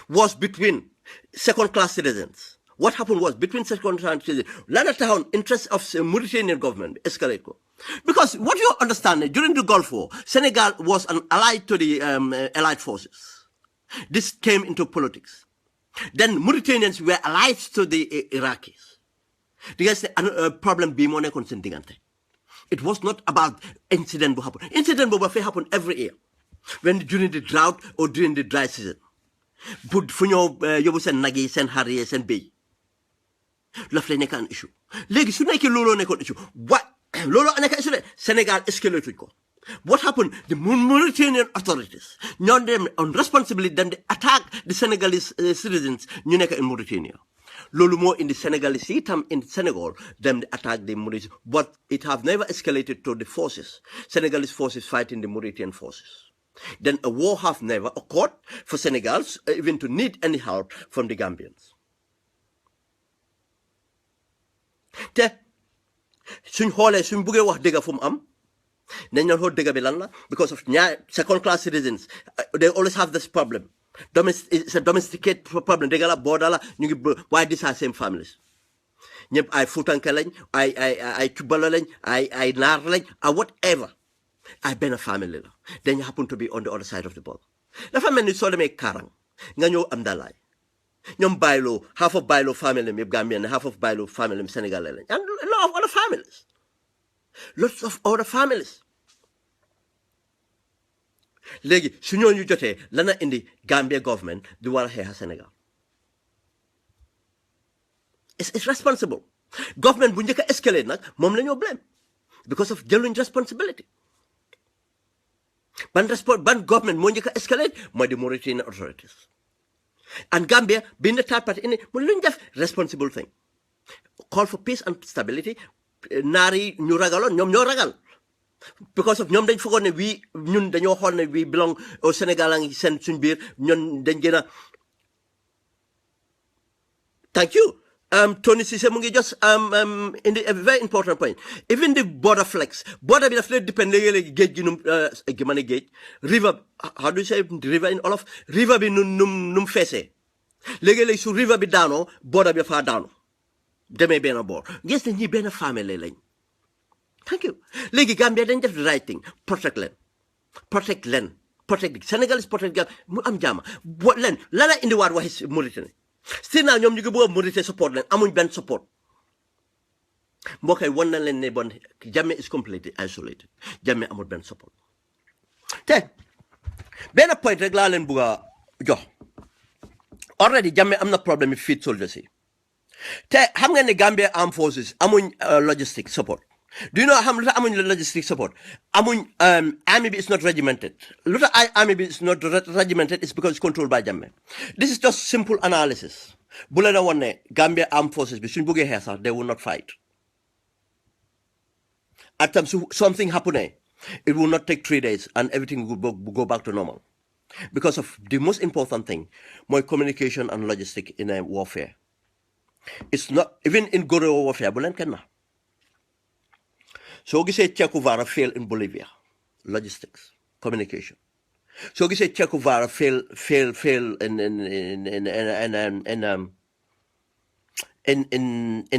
was between second-class citizens. What happened was between second-class citizens. Laata taxawoon interest of Mauritanian government escalate ko. Because what you understand, during the Gulf War, Senegal was an ally to the Allied forces. This came into politics. Then Mauritanians were allied to the Iraqis. There's a problem being consentingante. It was not about incident will happen. Incident will happen every year. When during the drought or during the dry season. But for you send nagi, send harry, send bay. Lafle neka an issue. Legi su neke lolo neko issue. What lolo neka issue? Senegal escalated ko. What happened? The Mauritanian authorities, not them on responsibility, then they attack the Senegalese citizens, in Mauritania. Lolo more in the Senegalese in Senegal, then they attack the Mauritanians. But it have never escalated to the forces. Senegalese forces fighting the Mauritanian forces. Then a war have never occurred for Senegal even to need any help from the Gambians. Te suñ xoolee suñ buggee wax dëgg fu mu am nañ leen xool dëgg bi lan la because of second class citizens they always have this problem. It's a domesticated problem. Dëgg la border la ñu ngi why these are same families ñëpp ay fuutanke lañ ay cubalo lañ ay naar lañ whatever ay benn family la dañ happen to be on the other side of the border. Dafa mel ni soo demee Karang nga ñëw am dalaay ñoom Baylo, half of Baylo family is Gambian, half of Baylo family is Senegalese. And a lot of other families. Lots of other families. Legi, su ñooñu jotee lana indi Gambia government di war a xeexa Senegal. It's responsible. Government bu njëkk a escalate nag moom la ñoo blame because of jëluñ responsibility. Ban government moo njëkk a escalate mooy the Mauritanian authorities. And Gambia, being the third party in it, responsible thing. Call for peace and stability. Nari ñu ragaloon ñoom ñoo ragal. Because of ñoom dañ foogoon ne ñun dañoo xool ne we belong au Sénégal a ngi seen suñ biir ñun dañ gën a. Thank you. Tony Cisse mu ngi just in a very important point. Even the border flex. Border bi daf lay depend léegi géej gi num géej river how do you say river in Wolof river bi num feesee léegi su river bi daanoo border bi faa daanoo demee benn boor gis nañ ñi benn famille lañ. Thank you. Léegi Gambia dañ def the right thing protect Senegal is protect mu am jaama leen lana indiwaat waxi Mauritanie still now ñoom ñu ngi bëgg a Mauritanie support leen amuñ benn support mbokk yi wan na leen ne bon Jammeh is completely isolated Jammeh amul benn support te benn point rek laa leen bëgg a jox already Jammeh am na problème yi feed soldiers yi te xam nga ne Gambia Armed Forces amuñ logistic support. Do you know how much logistic support? Army is not regimented. Army is not regimented is because it's controlled by Jammeh. This is just simple analysis. Bulena one Gambia Armed Forces, they will not fight. At times something happen, it will not take 3 days and everything will go back to normal. Because of the most important thing, more communication and logistic in a warfare. It's not even in guerrilla warfare, Bulen so we say Che Guevara failed in Bolivia, logistics, communication. So we say Che Guevara failed in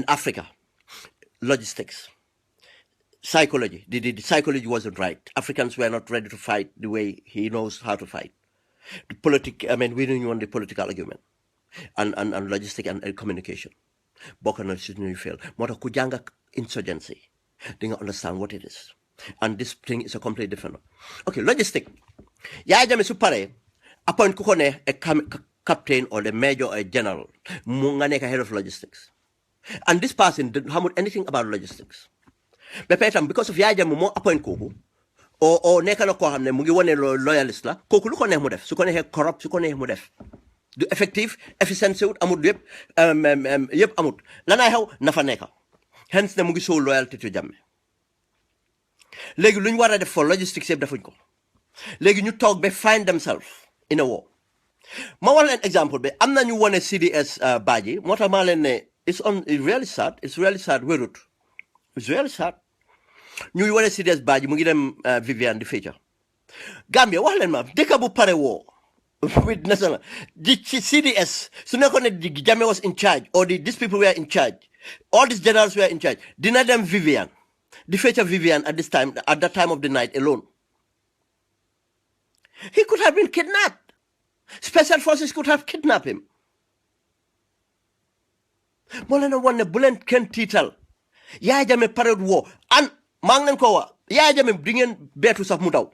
Africa, logistics, psychology. The psychology wasn't right. Africans were not ready to fight the way he knows how to fight. We didn't want the political argument and logistic and communication. Bokana should fail. Mota kujanga insurgency. They understand what it is. And this thing is a completely different. Okay, logistic. Yaya Jammeh su pare appoint ku ko ne captain or the major or a general mu nga nekk head of logistics and this person didn't know anything about logistics ba pare tam because of Yaya Jammeh moo appoint kooku o nekk na koo xam ne mu ngi wane loyalist la kooku lu ko neex mu def su ko neexee corrupt su ko neex mu def du effective efficiency wut amut yëpp amut lanaa xew na fa nekk hence ne mu ngi show loyalty to Jammeh léegi lu ñu war a def for logistics yëpp defuñ ko léegi ñu toog ba find themselves in a war ma wax leen exemple bi am na ñu wane CDS Badji moo tax maa leen ne it's really sad wérut it's really sad ñuy wane CDS Badji mu ngi dem Viviane di feature Gambia wax leen ma dëkk bu pare woo with national di ci CDS su nekkoon ne di Jammeh was in charge or these people were in charge all these generals were in charge dina dem Viviane di feature Viviane at that time of the night alone he could have been kidnapped. Special forces could have kidnapped him. Molena wane bulen ken tital. Yaya Jammeh parade war. And manglen ko wa. Yaya Jammeh dingen betu saf mu daw.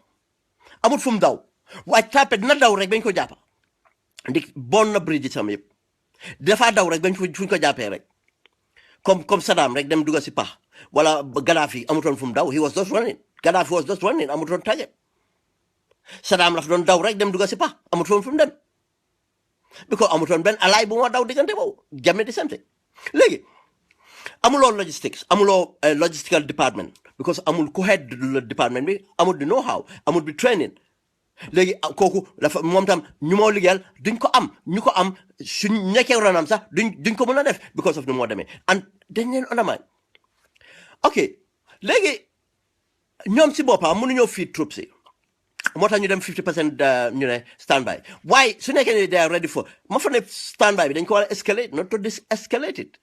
Amut fum daw. Way tapet na daw rek bañ ko jappa. Ndik bon na bridge sam yep. Dafa daw rek bañ fuñ ko jappé rek. Comme Saddam rek dem duga ci pax. Wala Gaddafi amuton fum daw. He was just running. Gaddafi was just running. Amuton target. Saddam la fa doon daw rek dem duga si pax amutoon fu mu dem because amutoon benn alay bu moo daw diggante boobu Jammeh di sante léegi amuloo logistics amuloo logistical department because amul ku head department bi amul di know how amul bi training léegi kooku dafa moom tam ñu moo liggéeyal duñ ko am ñu ko am suñ nekkee ronam sax duñ ko mën a def because of ni moo demee and dañ leen undermine ok léegi ñoom si boppam mënuñoo feed troops yi moo tax ñu dem 50% ñu ne standby waaye su nekkee ne they are ready for ma fa ne standby bi dañ ko war a escalate not to escalate it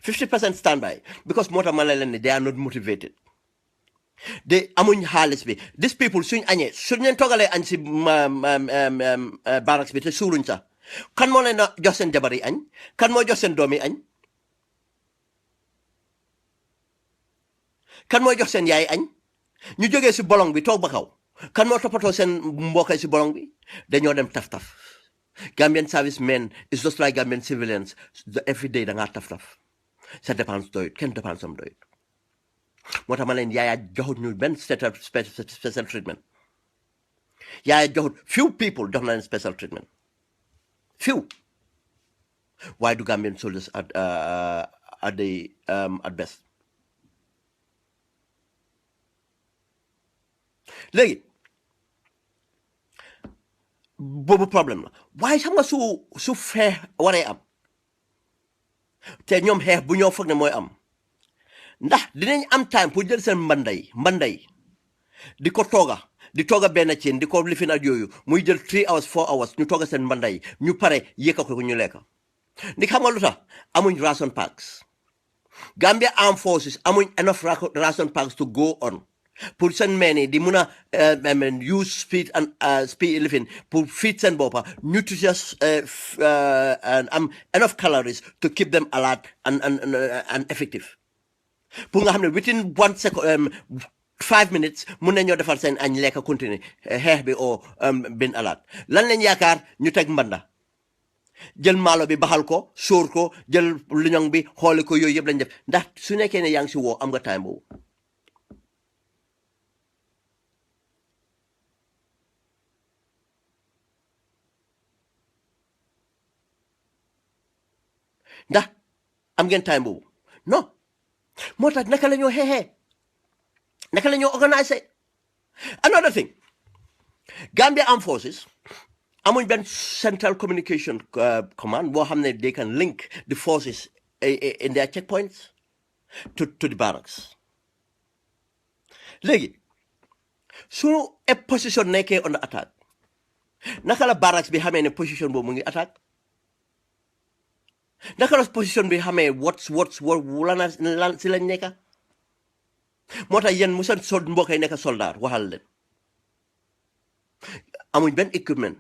50% standby because moo tax ma leen ne they are not motivated de amuñ xaalis bi these people suñ añee suñ leen toogalee añ si barracks bi te suuluñ sax kan moo leen jox seen jabar yi añ kan moo jox seen doom yi añ kan moo jox seen yaay añ ñu jógee si bolong bi toog ba kaw kan moo toppatoo seen mbokkay si bolong bi dañoo dem taf Gambian service men is just like Gambian civilians every day da ngaa taf sa dépense doyut kenn dépense am doyut moo tax ma leen Yaya joxut ñu benn special treatment Yaya joxut few people jox na leen special treatment few why do Gambian soldiers at best léegi boobu problème la waaye xam nga su xeex waree am te ñoom xeex bu ñoo foog ne mooy am ndax dinañ am time pour jël seen mbanday di ko tooga benn cin di ko lifin ak yooyu muy jël 3 hours 4 hours ñu tooga seen mbanday ñu pare yëkka ko ñu lekka ndi xam nga lu tax amuñ ration packs Gambia Armed Forces amuñ enough ration packs to go on pour seen meen yi di mun a use speed and speed living pour feed seen boppa nutritious and enough calories to keep them alert and effective pour nga xam ne within 1 second 5 minutes mun nañoo defar seen añ lekka continuer xeex bi o bin alert lan lañ yaakaar ñu teg mbanda jël maalo bi baxal ko sóor ko jël liñoŋ bi xooli ko yooyu yëpp lañ def ndax su nekkee ne yaa ngi si woo am nga time boobu ndax am ngeen time boobu non moo tax naka la ñoo xeexee naka la ñoo organiser another thing Gambia Armed Forces amuñ benn central communication command boo xam ne they can link the forces in their checkpoints to the barracks léegi su a position nekkee under attack naka la barracks bi xamee ne position boobu mu ngi attaque naka la position bi xamee lan si lañ nekka moo tax yéen mu seen mbokk yi nekk soldat waxal leen amuñ benn équipement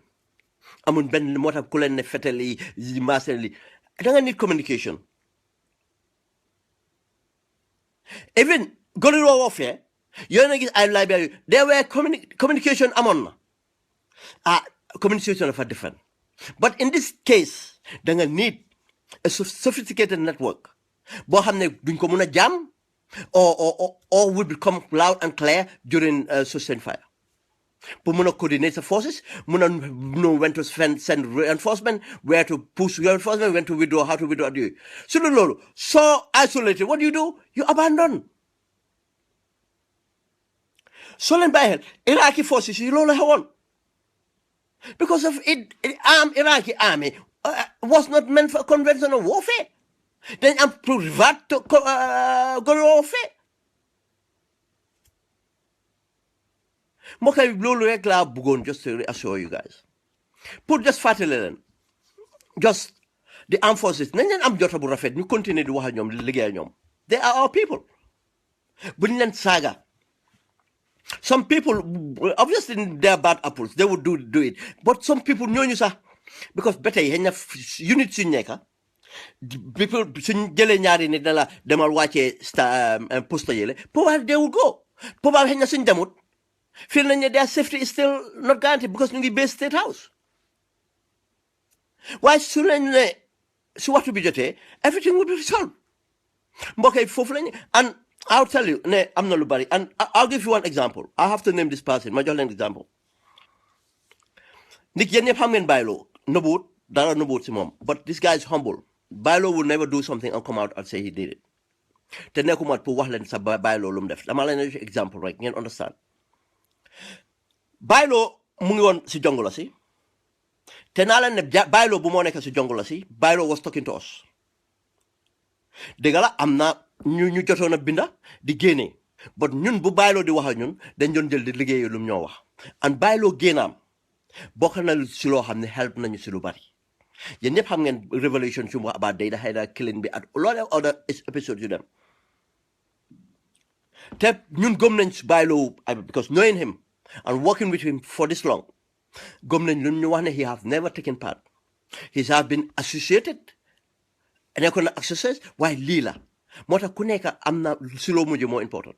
amuñ benn moo tax ku leen ne fetel yi maasel yi da nga need communication even guerrilla warfare yooyu na gis ay library there were communication amoon na communication dafa different But in this case da nga need a sophisticated network boo xam ne duñ ko mun a jam or will become loud and clear during sustained fire. Pour mun a coordinate the forces, mun a know when to send reinforcement, where to push reinforcement, when to withdraw, how to withdraw. So lolo, so isolated, what do? You abandon. So len bàyyi xel Iraqi forces yi loolu la xewoon because of it Iraqi army was not meant for conventional warfare. Dañ am pour revert to guerrilla warfare. moo koy loolu rek laa bëggoon just to reassure you guys pour just fàttali leen just the armed forces nañ leen am jota bu rafet ñu continuer di wax ak ñoom di liggéey ak ñoom they are our people buñ leen saaga. Some people, obviously they're bad apples, they would do it. But some people ñooñu sax because ba tey xëy na unit suñ nekka people suñ jëlee ñaari nit ne la demal wàccee poste yële probably they will go. Probably xëy na suñ demut feel nañ ne their safety is still not guaranteed because ñu ngi base state house. waaye su leen ne su waxtu bi jotee everything will be resolved. mbokk yi foofu lañ and I'll tell you, I'm not nobody. And I'll give you one example. I have to name this person. My jox leen example. Nick yéen ñëpp xam ngeen Bailo. Nobut, dara nobut si moom. But this guy is humble. Bailo will never do something and come out and say he did it. Te nekkumat pour wax leen sa Bailo lu mu def. Dama leen jox example rek ngeen understand. Bailo mu ngi woon si jongo la si. Te naa leen ne Bailo bu moo nekk si jongo la si. Bailo was talking to us. Dëgg la am na ñu jotoon a binda di génne but ñun bu Bailo di wax ak ñun dañ doon jël di liggéey lu mu ñoo wax and Bailo génnaam bokk na si loo xam ne help nañu si lu bari yéen ñëpp xam ngeen revelation su mu wax about Data Haida killing bi at a lot of other episodes yu dem te ñun gëm nañ si Bailo because knowing him and working with him for this long gëm nañ lu ñu wax ne he have never taken part he has been associated nekkoon na accessoires waaye lii la moo tax ku nekk am na si loo mujj moo important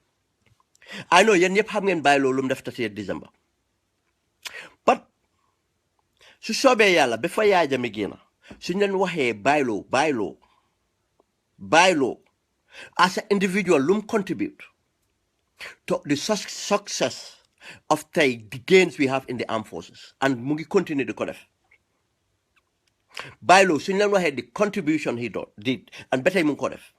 I know yéen ñëpp xam ngeen Bailo lu mu def 30 December but su soobee yàlla ba fa Yaya Jammeh génn suñ leen waxee Bailo as an individual lu mu contribute to the success of tey the gains we have in the armed forces and mu ngi continue di ko def Bailo suñ leen waxee the contribution he did and ba tey mu ngi ko def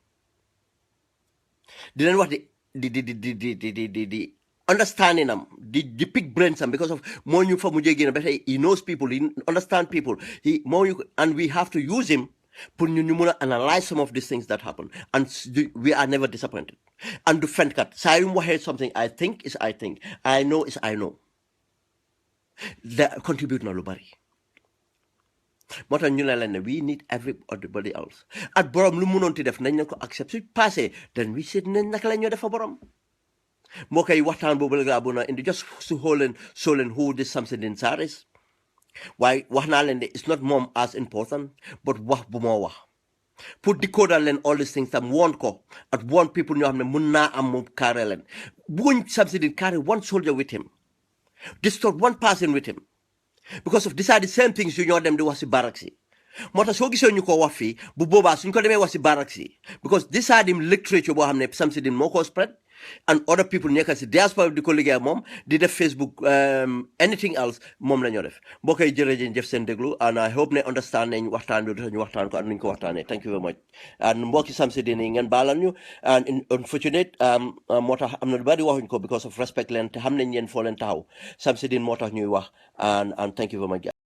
di leen wax the understanding the big brains because of moo ñu fa mujjee génn ba tey he knows people he understand people and we have to use him pour ñu mun a analyze some of these things that happen and we are never disappointed and du fenkat saa yu mu waxee something I think is I think I know is I know that contribute na lu bari moo tax ñu ne leen ne we need everybody else at borom lu munoon ti def nañ leen ko accept su passé then we said nañ naka la ñoo defa borom moo koy waxtaan boobu la bu na indi just su xooleen who this Samsudeen Sarr is waaye wax naa leen ne it's not moom as important but wax bu moo wax pour décoder leen all these things tam woon ko at one people ñoo xam ne mun naa am moom carré leen bugguñ Samsudeen carry one soldier with him distort one person with him because of these are the same things yu ñoo dem di wax si barracks yi moo tax soo gisee ñu ko wax fii bu boobaa suñ ko demee wax si barracks yi because these are the literature boo xam ne Samsudeen moo ko spread and other people nekk si diaspora di ko liggéey moom di def Facebook anything else moom la ñoo def mbokk yi jërëjëf seen déglu and I hope ne understand nañ waxtaan bi ñu waxtaan ko and nuñ ko waxtaanee thank you very much and mbokki Samsudeen yi ngeen baalal ñu and unfortunate moo tax am na lu bari waxuñ ko because of respect leen te xam nañ yéen foo leen taxaw Samsudeen moo tax ñuy wax and thank you very much